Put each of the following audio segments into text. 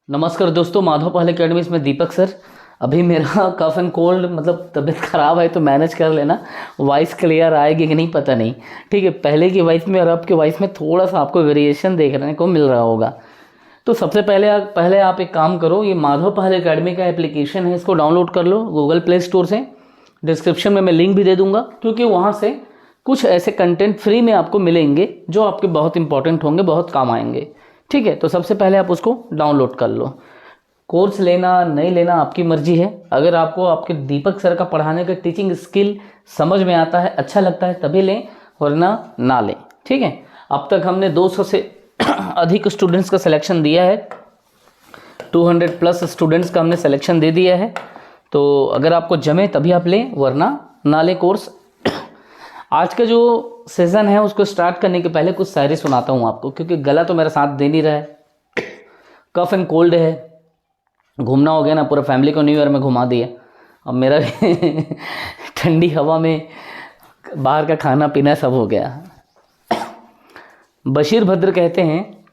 नमस्कार दोस्तों, माधव पहल अकेडमी में दीपक सर। अभी मेरा कफ एंड कोल्ड मतलब तबीयत ख़राब है तो मैनेज कर लेना। वॉइस क्लियर आएगी कि नहीं पता नहीं, ठीक है। पहले की वॉइस में और अब की वॉइस में थोड़ा सा आपको वेरिएशन देखने को मिल रहा होगा। तो सबसे पहले आप एक काम करो, ये माधव पहल अकेडमी का एप्लीकेशन है, इसको डाउनलोड कर लो गूगल प्ले स्टोर से। डिस्क्रिप्शन में मैं लिंक भी दे दूँगा, क्योंकि वहाँ से कुछ ऐसे कंटेंट फ्री में आपको मिलेंगे जो आपके बहुत इंपॉर्टेंट होंगे, बहुत काम आएंगे, ठीक है। तो सबसे पहले आप उसको डाउनलोड कर लो। कोर्स लेना नहीं लेना आपकी मर्जी है। अगर आपको आपके दीपक सर का पढ़ाने का टीचिंग स्किल समझ में आता है, अच्छा लगता है, तभी लें, वरना ना लें, ठीक है। अब तक हमने 200 से अधिक स्टूडेंट्स का सिलेक्शन दिया है। 200 प्लस स्टूडेंट्स का हमने सिलेक्शन दे दिया है। तो अगर आपको जमे तभी आप लें, वरना ना लें कोर्स। आज का जो सीज़न है उसको स्टार्ट करने के पहले कुछ शायरी सुनाता हूँ आपको, क्योंकि गला तो मेरा साथ दे नहीं रहा है, कफ एंड कोल्ड है। घूमना हो गया ना, पूरा फैमिली को न्यू ईयर में घुमा दिया। अब मेरा भी ठंडी हवा में बाहर का खाना पीना सब हो गया। बशीर भद्र कहते हैं,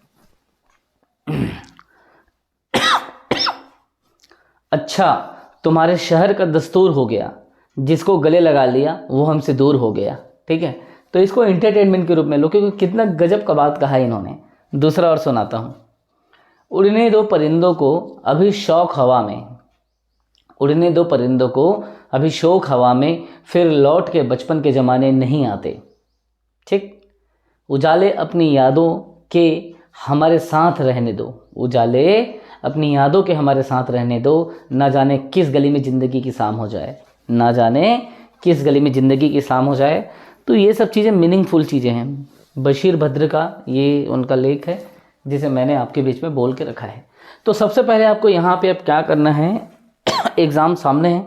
अच्छा तुम्हारे शहर का दस्तूर हो गया, जिसको गले लगा लिया वो हमसे दूर हो गया, ठीक है। तो इसको एंटरटेनमेंट के रूप में लो, क्योंकि कितना गजब का बात कहा है इन्होंने। दूसरा और सुनाता हूँ। उड़ने दो परिंदों को अभी शौक हवा में, उड़ने दो परिंदों को अभी शौक हवा में, फिर लौट के बचपन के ज़माने नहीं आते, ठीक। उजाले अपनी यादों के हमारे साथ रहने दो, उजाले अपनी यादों के हमारे साथ रहने दो, ना जाने किस गली में ज़िंदगी की शाम हो जाए, ना जाने किस गली में ज़िंदगी की शाम हो जाए। तो ये सब चीज़ें मीनिंगफुल चीज़ें हैं। बशीर भद्र का ये उनका लेख है, जिसे मैंने आपके बीच में बोल के रखा है। तो सबसे पहले आपको यहाँ पे अब क्या करना है, एग्ज़ाम सामने है,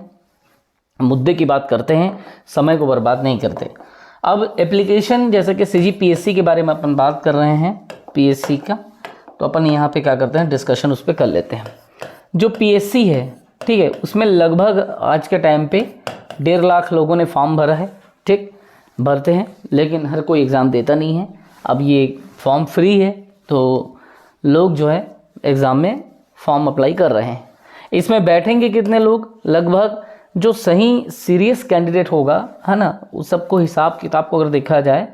मुद्दे की बात करते हैं, समय को बर्बाद नहीं करते। अब एप्लीकेशन जैसे कि CGPSC के बारे में अपन बात कर रहे हैं, PSC का, तो अपन यहाँ पे क्या करते हैं, डिस्कशन उस पर कर लेते हैं। जो PSC है, ठीक है, उसमें लगभग आज के टाइम पे 1.5 लाख लोगों ने फॉर्म भरा है, ठीक, भरते हैं, लेकिन हर कोई एग्ज़ाम देता नहीं है। अब ये फॉर्म फ्री है तो लोग जो है एग्ज़ाम में फॉर्म अप्लाई कर रहे हैं। इसमें बैठेंगे कितने लोग, लगभग जो सही सीरियस कैंडिडेट होगा, है ना, उस सबको हिसाब किताब को अगर देखा जाए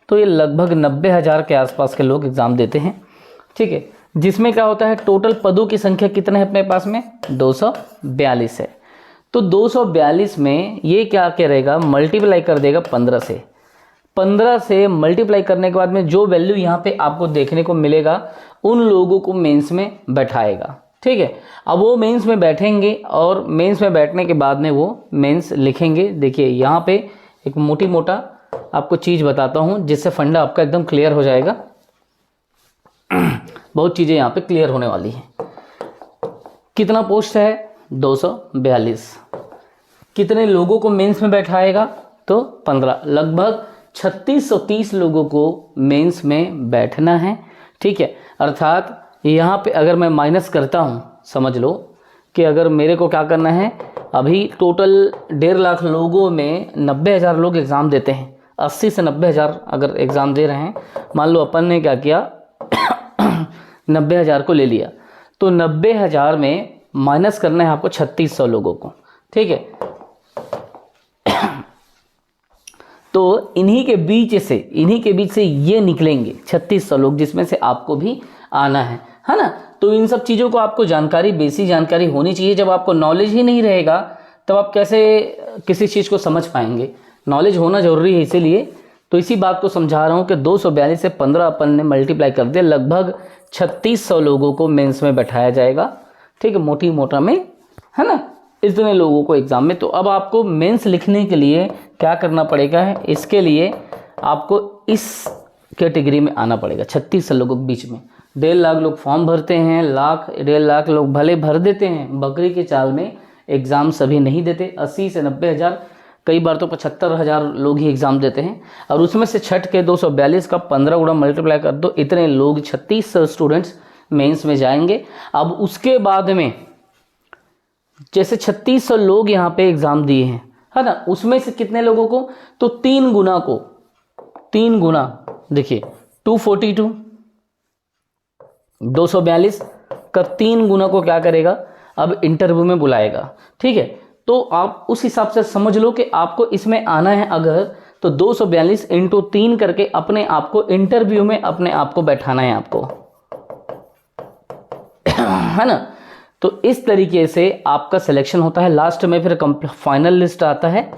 तो ये लगभग 90,000 के आसपास के लोग एग्ज़ाम देते हैं, ठीक है। जिसमें क्या होता है, टोटल पदों की संख्या कितने हैं अपने पास में, 242 है। तो 242 में ये क्या करेगा, मल्टीप्लाई कर देगा 15 से। 15 से मल्टीप्लाई करने के बाद में जो वैल्यू यहाँ पे आपको देखने को मिलेगा, उन लोगों को मेंस में बैठाएगा, ठीक है। अब वो मेंस में बैठेंगे और मेंस में बैठने के बाद में वो मेंस लिखेंगे। देखिए यहाँ पे एक मोटी मोटा आपको चीज़ बताता हूँ, जिससे फंडा आपका एकदम क्लियर हो जाएगा। बहुत चीज़ें यहाँ पे क्लियर होने वाली हैं। कितना पोस्ट है, 242। कितने लोगों को मेंस में बैठाएगा, तो 15। लगभग 3630 लोगों को मेंस में बैठना है, ठीक है। अर्थात यहाँ पे अगर मैं माइनस करता हूँ, समझ लो कि अगर मेरे को क्या करना है, अभी टोटल 1.5 लाख लोगों में 90,000 लोग एग्ज़ाम देते हैं। 80 से 90,000 अगर एग्ज़ाम दे रहे हैं, मान लो अपन ने क्या किया 90,000 को ले लिया, तो 90,000 में माइनस करना है आपको 3600 लोगों को, ठीक है। तो इन्हीं के बीच से ये निकलेंगे 3600 लोग, जिसमें से आपको भी आना है ना। तो इन सब चीज़ों को आपको जानकारी, बेसिक जानकारी होनी चाहिए। जब आपको नॉलेज ही नहीं रहेगा तब आप कैसे किसी चीज़ को समझ पाएंगे। नॉलेज होना ज़रूरी है, इसीलिए तो इसी बात को समझा रहा हूँ कि 242 से 15 अपन ने मल्टीप्लाई कर दिया, लगभग 3600 लोगों को मेंस में बैठाया जाएगा, ठीक है, मोटी मोटा में, है ना, इतने लोगों को एग्ज़ाम में। तो अब आपको मेंस लिखने के लिए क्या करना पड़ेगा है, इसके लिए आपको इस कैटेगरी में आना पड़ेगा। 3600 लोगों के बीच में 1.5 लाख लोग फॉर्म भरते हैं, 1.5 लाख लोग भले भर देते हैं, बकरी के चाल में एग्ज़ाम सभी नहीं देते। 80 से 90,000, कई बार तो 75,000 लोग ही एग्ज़ाम देते हैं। और उसमें से छठ के 242 का 15 गुणा मल्टीप्लाई कर दो, इतने लोग 3600 स्टूडेंट्स मेंस में जाएंगे। अब उसके बाद में जैसे 3600 लोग यहाँ पे एग्ज़ाम दिए हैं, है ना, उसमें से कितने लोगों को, तो 3 गुना देखिए 242, 242 का 3 गुना को क्या करेगा, अब इंटरव्यू में बुलाएगा। ठीक है, तो आप उस हिसाब से समझ लो कि आपको इसमें आना है अगर, तो 242 इंटू 3 करके अपने आप को इंटरव्यू में अपने आप को बैठाना है आपको, है ना। तो इस तरीके से आपका सिलेक्शन होता है। लास्ट में फिर फाइनल लिस्ट आता है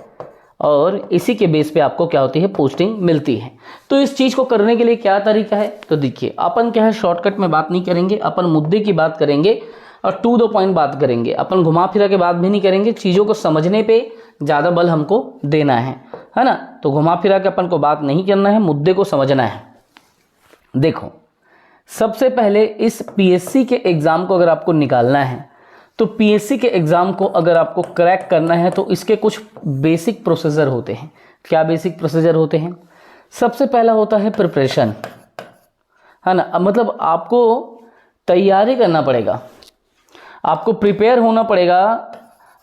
और इसी के बेस पे आपको क्या होती है, पोस्टिंग मिलती है। तो इस चीज़ को करने के लिए क्या तरीका है, तो देखिए अपन क्या है, शॉर्टकट में बात नहीं करेंगे, अपन मुद्दे की बात करेंगे और टू द पॉइंट बात करेंगे। अपन घुमा फिरा के बात भी नहीं करेंगे, चीज़ों को समझने पे ज़्यादा बल हमको देना है ना। तो घुमा फिरा के अपन को बात नहीं करना है, मुद्दे को समझना है। देखो, सबसे पहले इस पीएससी के एग्ज़ाम को अगर आपको निकालना है, तो पीएससी के एग्ज़ाम को अगर आपको क्रैक करना है तो इसके कुछ बेसिक प्रोसीजर होते हैं। क्या बेसिक प्रोसीजर होते हैं? सबसे पहला होता है प्रिपरेशन, है ना। मतलब आपको तैयारी करना पड़ेगा, आपको प्रिपेयर होना पड़ेगा।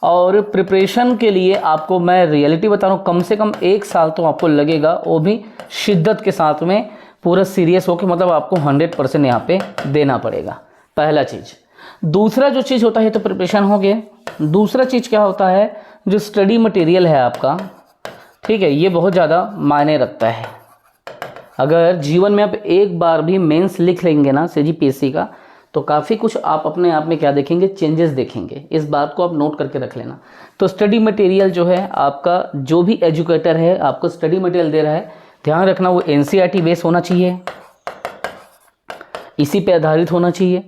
और प्रिपरेशन के लिए आपको मैं रियलिटी बता रहा हूँ, कम से कम 1 साल तो आपको लगेगा, वो भी शिद्दत के साथ में, पूरा सीरियस होकर, मतलब आपको 100% यहाँ पे देना पड़ेगा, पहला चीज़। दूसरा जो चीज़ होता है, तो प्रिपरेशन हो गया। दूसरा चीज़ क्या होता है, जो स्टडी मटेरियल है आपका, ठीक है, ये बहुत ज़्यादा मायने रखता है। अगर जीवन में आप एक बार भी मेंस लिख लेंगे ना सीजीपीएससी का, तो काफ़ी कुछ आप अपने आप में क्या देखेंगे, चेंजेस देखेंगे। इस बात को आप नोट करके रख लेना। तो स्टडी मटेरियल जो है आपका, जो भी एजुकेटर है आपको स्टडी मटेरियल दे रहा है, ध्यान रखना वो एनसीईआरटी बेस होना चाहिए, इसी पे आधारित होना चाहिए।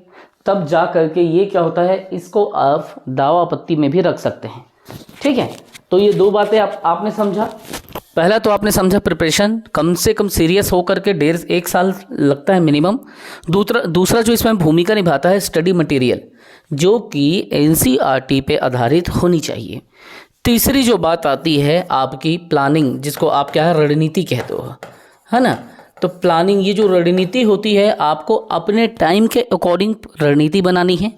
तब जा करके ये क्या होता है, इसको आप दावा आपत्ति में भी रख सकते हैं। ठीक है, तो ये 2 बातें आपने समझा। पहला तो आपने समझा प्रिपरेशन, कम से कम सीरियस होकर के 1.5 साल लगता है मिनिमम। दूसरा जो इसमें भूमिका निभाता है स्टडी मटेरियल, जो कि एनसीईआरटी पे आधारित होनी चाहिए। तीसरी जो बात आती है आपकी प्लानिंग, जिसको आप क्या है, रणनीति कहते हो, है ना। तो प्लानिंग, ये जो रणनीति होती है, आपको अपने टाइम के अकॉर्डिंग रणनीति बनानी है।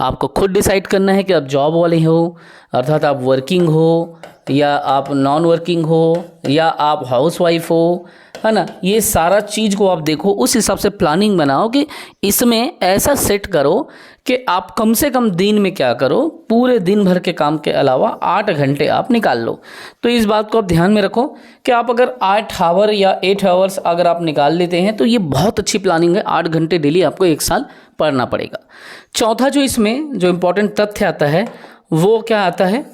आपको खुद डिसाइड करना है कि आप जॉब वाले हो, अर्थात आप वर्किंग हो या आप नॉन वर्किंग हो या आप हाउसवाइफ हो, है ना। ये सारा चीज़ को आप देखो, उस हिसाब से प्लानिंग बनाओ कि इसमें ऐसा सेट करो कि आप कम से कम दिन में क्या करो, पूरे दिन भर के काम के अलावा 8 घंटे आप निकाल लो। तो इस बात को आप ध्यान में रखो कि आप अगर 8 आवर या 8 आवर्स अगर आप निकाल लेते हैं तो ये बहुत अच्छी प्लानिंग है। 8 घंटे डेली आपको 1 साल पढ़ना पड़ेगा। चौथा जो इसमें जो इम्पोर्टेंट तथ्य आता है, वो क्या आता है,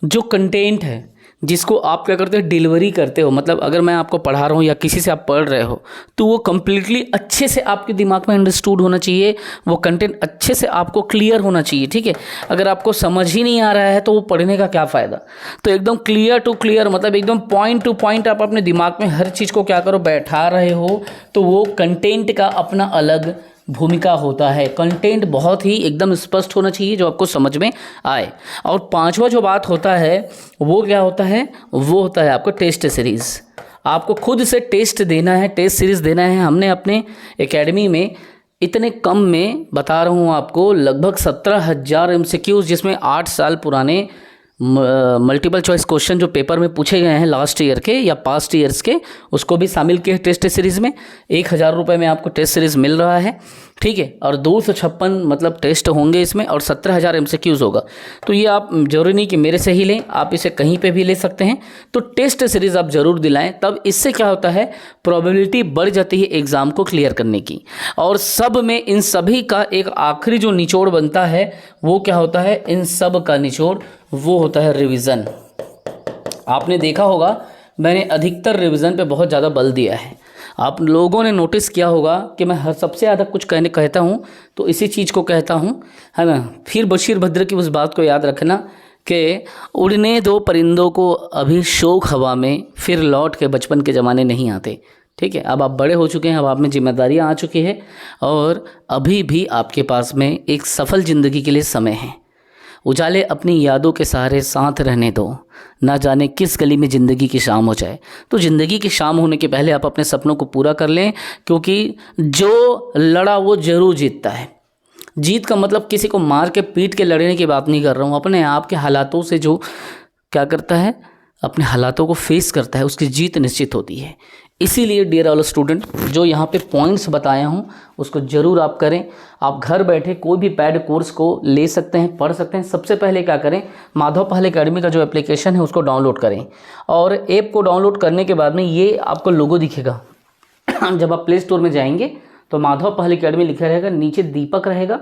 जो कंटेंट है, जिसको आप क्या करते हो, डिलीवरी करते हो। मतलब अगर मैं आपको पढ़ा रहा हूँ या किसी से आप पढ़ रहे हो, तो वो कम्प्लीटली अच्छे से आपके दिमाग में अंडरस्टूड होना चाहिए, वो कंटेंट अच्छे से आपको क्लियर होना चाहिए। ठीक है, अगर आपको समझ ही नहीं आ रहा है तो वो पढ़ने का क्या फ़ायदा। तो एकदम क्लियर टू क्लियर, मतलब एकदम पॉइंट टू पॉइंट आप अपने दिमाग में हर चीज़ को क्या करो, बैठा रहे हो, तो वो कंटेंट का अपना अलग भूमिका होता है। कंटेंट बहुत ही एकदम स्पष्ट होना चाहिए, जो आपको समझ में आए। और 5वां जो बात होता है, वो क्या होता है, वो होता है आपको टेस्ट सीरीज़। आपको खुद से टेस्ट देना है, टेस्ट सीरीज़ देना है। हमने अपने एकेडमी में इतने कम में बता रहा हूँ आपको, लगभग 17,000 MCQs, जिसमें 8 साल पुराने मल्टीपल चॉइस क्वेश्चन जो पेपर में पूछे गए हैं लास्ट ईयर के या पास्ट ईयर्स के, उसको भी शामिल किए टेस्ट सीरीज़ में। 1,000 रुपये में आपको टेस्ट सीरीज़ मिल रहा है। ठीक है, और 256 मतलब टेस्ट होंगे इसमें, और 17,000 MCQs होगा। तो ये आप जरूरी नहीं कि मेरे से ही लें, आप इसे कहीं पे भी ले सकते हैं। तो टेस्ट सीरीज़ आप ज़रूर दिलाएं, तब इससे क्या होता है, प्रोबेबिलिटी बढ़ जाती है एग्ज़ाम को क्लियर करने की। और सब में इन सभी का एक आखिरी जो निचोड़ बनता है, वो क्या होता है, इन सब का निचोड़ वो होता है रिवीजन। आपने देखा होगा मैंने अधिकतर रिवीजन पे बहुत ज़्यादा बल दिया है। आप लोगों ने नोटिस किया होगा कि मैं हर सबसे ज़्यादा कुछ कहता हूँ तो इसी चीज़ को कहता हूँ, है ना। फिर बशीर भद्र की उस बात को याद रखना कि उड़ने दो परिंदों को अभी शौक हवा में, फिर लौट के बचपन के ज़माने नहीं आते। ठीक है, अब आप बड़े हो चुके हैं, अब आप में जिम्मेदारियाँ आ चुकी है, और अभी भी आपके पास में एक सफल ज़िंदगी के लिए समय है। उजाले अपनी यादों के सहारे साथ रहने दो, ना जाने किस गली में ज़िंदगी की शाम हो जाए। तो ज़िंदगी की शाम होने के पहले आप अपने सपनों को पूरा कर लें, क्योंकि जो लड़ा वो ज़रूर जीतता है। जीत का मतलब किसी को मार के पीट के लड़ने की बात नहीं कर रहा हूँ। अपने आप के हालातों से जो क्या करता है, अपने हालातों को फेस करता है, उसकी जीत निश्चित होती है। इसीलिए डियर ऑल स्टूडेंट, जो यहाँ पे पॉइंट्स बताया हूँ उसको ज़रूर आप करें। आप घर बैठे कोई भी पैड कोर्स को ले सकते हैं, पढ़ सकते हैं। सबसे पहले क्या करें, माधव पहल एकेडमी का जो एप्लीकेशन है उसको डाउनलोड करें, और ऐप को डाउनलोड करने के बाद में ये आपको लोगो दिखेगा। जब आप प्ले स्टोर में जाएंगे तो माधव पहल एकेडमी लिखा रहेगा, नीचे दीपक रहेगा,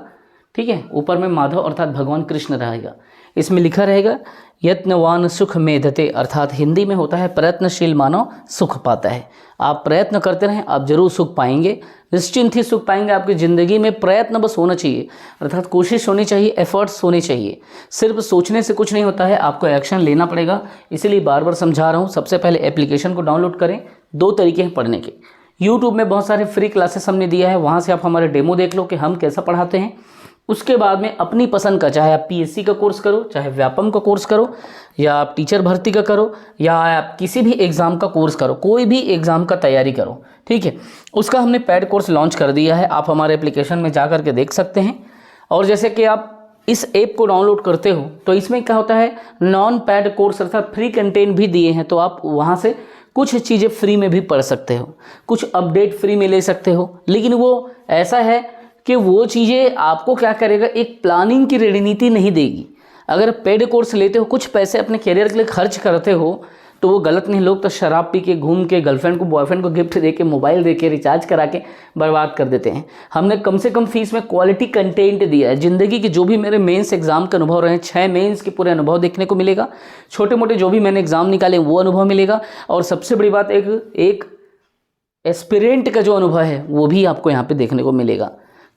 ठीक है, ऊपर में माधव अर्थात भगवान कृष्ण रहेगा। इसमें लिखा रहेगा यत्नवान सुख मेधते, अर्थात हिंदी में होता है प्रयत्नशील मानव सुख पाता है। आप प्रयत्न करते रहें, आप जरूर सुख पाएंगे, निश्चिंत ही सुख पाएंगे। आपकी ज़िंदगी में प्रयत्न बस होना चाहिए, अर्थात कोशिश होनी चाहिए, एफर्ट्स होने चाहिए। सिर्फ सोचने से कुछ नहीं होता है, आपको एक्शन लेना पड़ेगा। इसीलिए बार बार समझा रहा हूँ, सबसे पहले एप्लीकेशन को डाउनलोड करें। 2 तरीके हैं पढ़ने के। यूट्यूब में बहुत सारे फ्री क्लासेस हमने दिया है, वहाँ से आप हमारे डेमो देख लो कि हम कैसा पढ़ाते हैं। उसके बाद में अपनी पसंद का, चाहे आप पीएससी का कोर्स करो, चाहे व्यापम का कोर्स करो, या आप टीचर भर्ती का करो, या आप किसी भी एग्ज़ाम का कोर्स करो, कोई भी एग्ज़ाम का तैयारी करो, ठीक है। उसका हमने पैड कोर्स लॉन्च कर दिया है, आप हमारे एप्लीकेशन में जा कर के देख सकते हैं। और जैसे कि आप इस ऐप को डाउनलोड करते हो तो इसमें क्या होता है, नॉन पैड कोर्स अर्थात फ्री कंटेंट भी दिए हैं, तो आप वहाँ से कुछ चीज़ें फ्री में भी पढ़ सकते हो, कुछ अपडेट फ्री में ले सकते हो। लेकिन वो ऐसा है कि वो चीज़ें आपको क्या करेगा, एक प्लानिंग की रणनीति नहीं देगी। अगर पेड कोर्स लेते हो, कुछ पैसे अपने करियर के लिए खर्च करते हो, तो वो गलत नहीं। लोग तो शराब पी के, घूम के, गर्लफ्रेंड को, बॉयफ्रेंड को गिफ्ट दे के, मोबाइल दे के, रिचार्ज करा के बर्बाद कर देते हैं। हमने कम से कम फीस में क्वालिटी कंटेंट दिया है। ज़िंदगी के जो भी मेरे मेंस एग्जाम के अनुभव रहे हैं, 6 मेंस के पूरे अनुभव देखने को मिलेगा। छोटे मोटे जो भी मैंने एग्जाम निकाले वो अनुभव मिलेगा। और सबसे बड़ी बात, एक एस्पिरेंट का जो अनुभव है वो भी आपको यहाँ पर देखने को मिलेगा।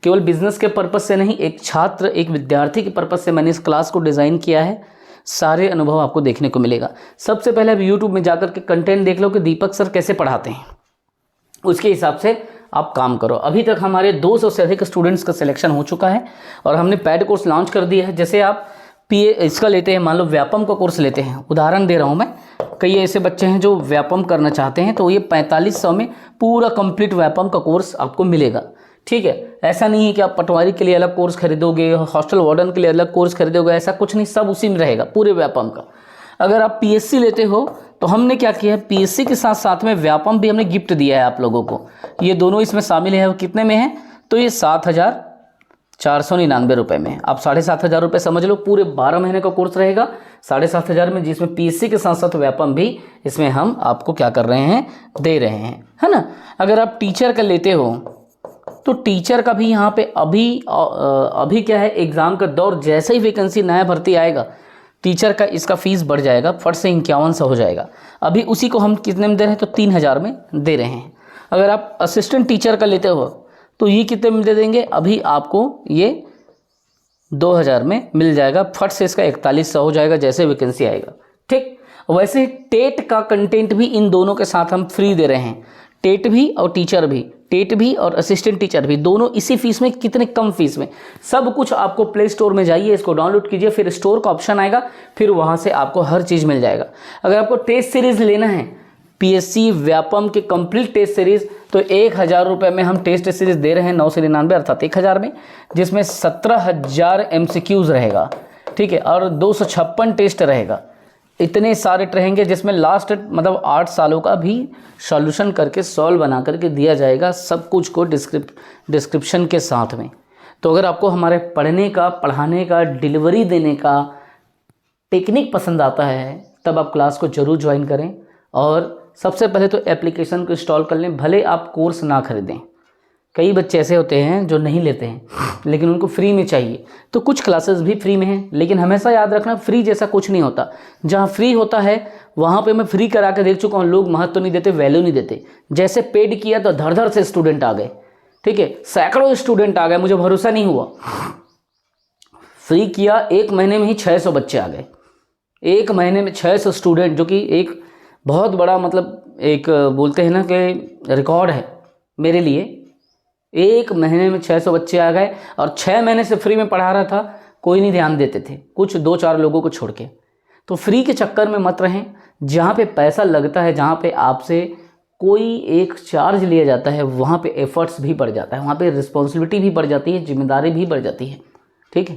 केवल बिजनेस के पर्पज़ से नहीं, एक छात्र, एक विद्यार्थी के पर्पज़ से मैंने इस क्लास को डिज़ाइन किया है। सारे अनुभव आपको देखने को मिलेगा। सबसे पहले आप यूट्यूब में जाकर के कंटेंट देख लो कि दीपक सर कैसे पढ़ाते हैं, उसके हिसाब से आप काम करो। अभी तक हमारे 200 से अधिक स्टूडेंट्स का सिलेक्शन हो चुका है और हमने पैड कोर्स लॉन्च कर दिया है। जैसे आप इसका लेते हैं, मान लो व्यापम का कोर्स लेते हैं, उदाहरण दे रहा हूँ मैं। कई ऐसे बच्चे हैं जो व्यापम करना चाहते हैं, तो ये 4500 में पूरा कंप्लीट व्यापम का कोर्स आपको मिलेगा, ठीक है। ऐसा नहीं है कि आप पटवारी के लिए अलग कोर्स खरीदोगे, हॉस्टल वार्डन के लिए अलग कोर्स खरीदोगे, ऐसा कुछ नहीं, सब उसी में रहेगा पूरे व्यापम का। अगर आप पीएससी लेते हो तो हमने क्या किया है, पीएससी के साथ साथ में व्यापम भी हमने गिफ्ट दिया है आप लोगों को। ये दोनों इसमें शामिल है। कितने में है, तो ये 7,499 रुपये में। आप 7,500 रुपये समझ लो, पूरे 12 महीने का कोर्स रहेगा 7,500 में, जिसमें पीएससी के साथ साथ व्यापम भी इसमें हम आपको क्या कर रहे हैं, दे रहे हैं, है ना। अगर आप टीचर का लेते हो तो टीचर का भी यहाँ पे अभी क्या है, एग्ज़ाम का दौर, जैसे ही वैकेंसी नया भर्ती आएगा टीचर का इसका फीस बढ़ जाएगा, फट से 5100 हो जाएगा। अभी उसी को हम कितने में दे रहे हैं, तो 3000 में दे रहे हैं। अगर आप असिस्टेंट टीचर का लेते हो तो ये कितने में दे देंगे, अभी आपको ये 2000 में मिल जाएगा, फट से इसका 4100 हो जाएगा जैसे वैकेंसी आएगा, ठीक। वैसे टेट का कंटेंट भी इन दोनों के साथ हम फ्री दे रहे हैं, टेट भी और टीचर भी, टेट भी और असिस्टेंट टीचर भी, दोनों इसी फीस में, कितने कम फीस में। सब कुछ आपको प्ले स्टोर में जाइए, इसको डाउनलोड कीजिए, फिर स्टोर का ऑप्शन आएगा, फिर वहाँ से आपको हर चीज़ मिल जाएगा। अगर आपको टेस्ट सीरीज़ लेना है, पीएससी व्यापम के कंप्लीट टेस्ट सीरीज़, तो 1000 रुपये में हम टेस्ट सीरीज़ दे रहे हैं, 999 अर्थात 1000 में, जिसमें 17,000 MCQs रहेगा, ठीक है, और 256 टेस्ट रहेगा। इतने सारे रहेंगे जिसमें लास्ट मतलब 8 सालों का भी सॉल्यूशन करके, सॉल्व बना करके दिया जाएगा, सब कुछ को डिस्क्रिप्शन के साथ में। तो अगर आपको हमारे पढ़ने का, पढ़ाने का, डिलीवरी देने का टेक्निक पसंद आता है, तब आप क्लास को ज़रूर ज्वाइन करें। और सबसे पहले तो एप्लीकेशन को इंस्टॉल कर लें, भले आप कोर्स ना खरीदें। कई बच्चे ऐसे होते हैं जो नहीं लेते हैं, लेकिन उनको फ्री में चाहिए, तो कुछ क्लासेस भी फ्री में हैं। लेकिन हमेशा याद रखना, फ्री जैसा कुछ नहीं होता। जहाँ फ्री होता है वहाँ पे मैं फ्री करा के देख चुका हूँ, लोग महत्व नहीं देते, वैल्यू नहीं देते। जैसे पेड किया तो धड़ धड़ से स्टूडेंट आ गए, ठीक है, सैकड़ों स्टूडेंट आ गए, मुझे भरोसा नहीं हुआ। फ्री किया, 1 महीने में ही 600 बच्चे आ गए, 1 महीने में 600 स्टूडेंट, जो कि एक बहुत बड़ा, मतलब एक बोलते हैं ना कि रिकॉर्ड है मेरे लिए। 1 महीने में 600 बच्चे आ गए, और 6 महीने से फ्री में पढ़ा रहा था, कोई नहीं ध्यान देते थे, कुछ 2-4 लोगों को छोड़ के। तो फ्री के चक्कर में मत रहें। जहाँ पे पैसा लगता है, जहाँ पे आपसे कोई एक चार्ज लिया जाता है, वहाँ पे एफर्ट्स भी बढ़ जाता है, वहाँ पे रिस्पॉन्सिबिलिटी भी बढ़ जाती है, जिम्मेदारी भी बढ़ जाती है, ठीक है।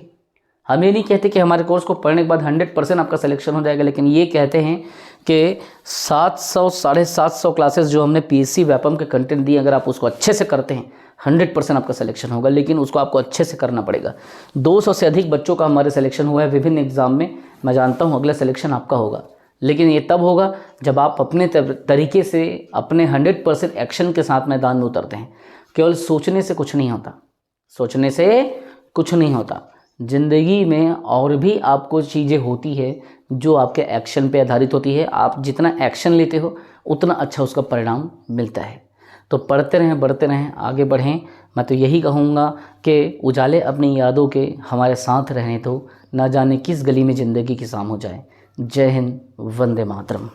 हम ये नहीं कहते कि हमारे कोर्स को पढ़ने के बाद 100% आपका सिलेक्शन हो जाएगा, लेकिन ये कहते हैं कि 700 750 क्लासेस जो हमने पीएससी व्यापम के कंटेंट दिए, अगर आप उसको अच्छे से करते हैं 100% आपका सिलेक्शन होगा, लेकिन उसको आपको अच्छे से करना पड़ेगा। 200 से अधिक बच्चों का हमारे सिलेक्शन हुआ है विभिन्न एग्ज़ाम में। मैं जानता हूँ अगला सिलेक्शन आपका होगा, लेकिन ये तब होगा जब आप अपने तरीके से अपने 100% एक्शन के साथ मैदान में उतरते हैं। केवल सोचने से कुछ नहीं होता, सोचने से कुछ नहीं होता। ज़िंदगी में और भी आपको चीज़ें होती है जो आपके एक्शन पे आधारित होती है। आप जितना एक्शन लेते हो उतना अच्छा उसका परिणाम मिलता है। तो पढ़ते रहें, बढ़ते रहें, आगे बढ़ें। मैं तो यही कहूँगा कि उजाले अपनी यादों के हमारे साथ रहें तो ना जाने किस गली में ज़िंदगी की शाम हो जाए। जय हिंद, वंदे मातरम।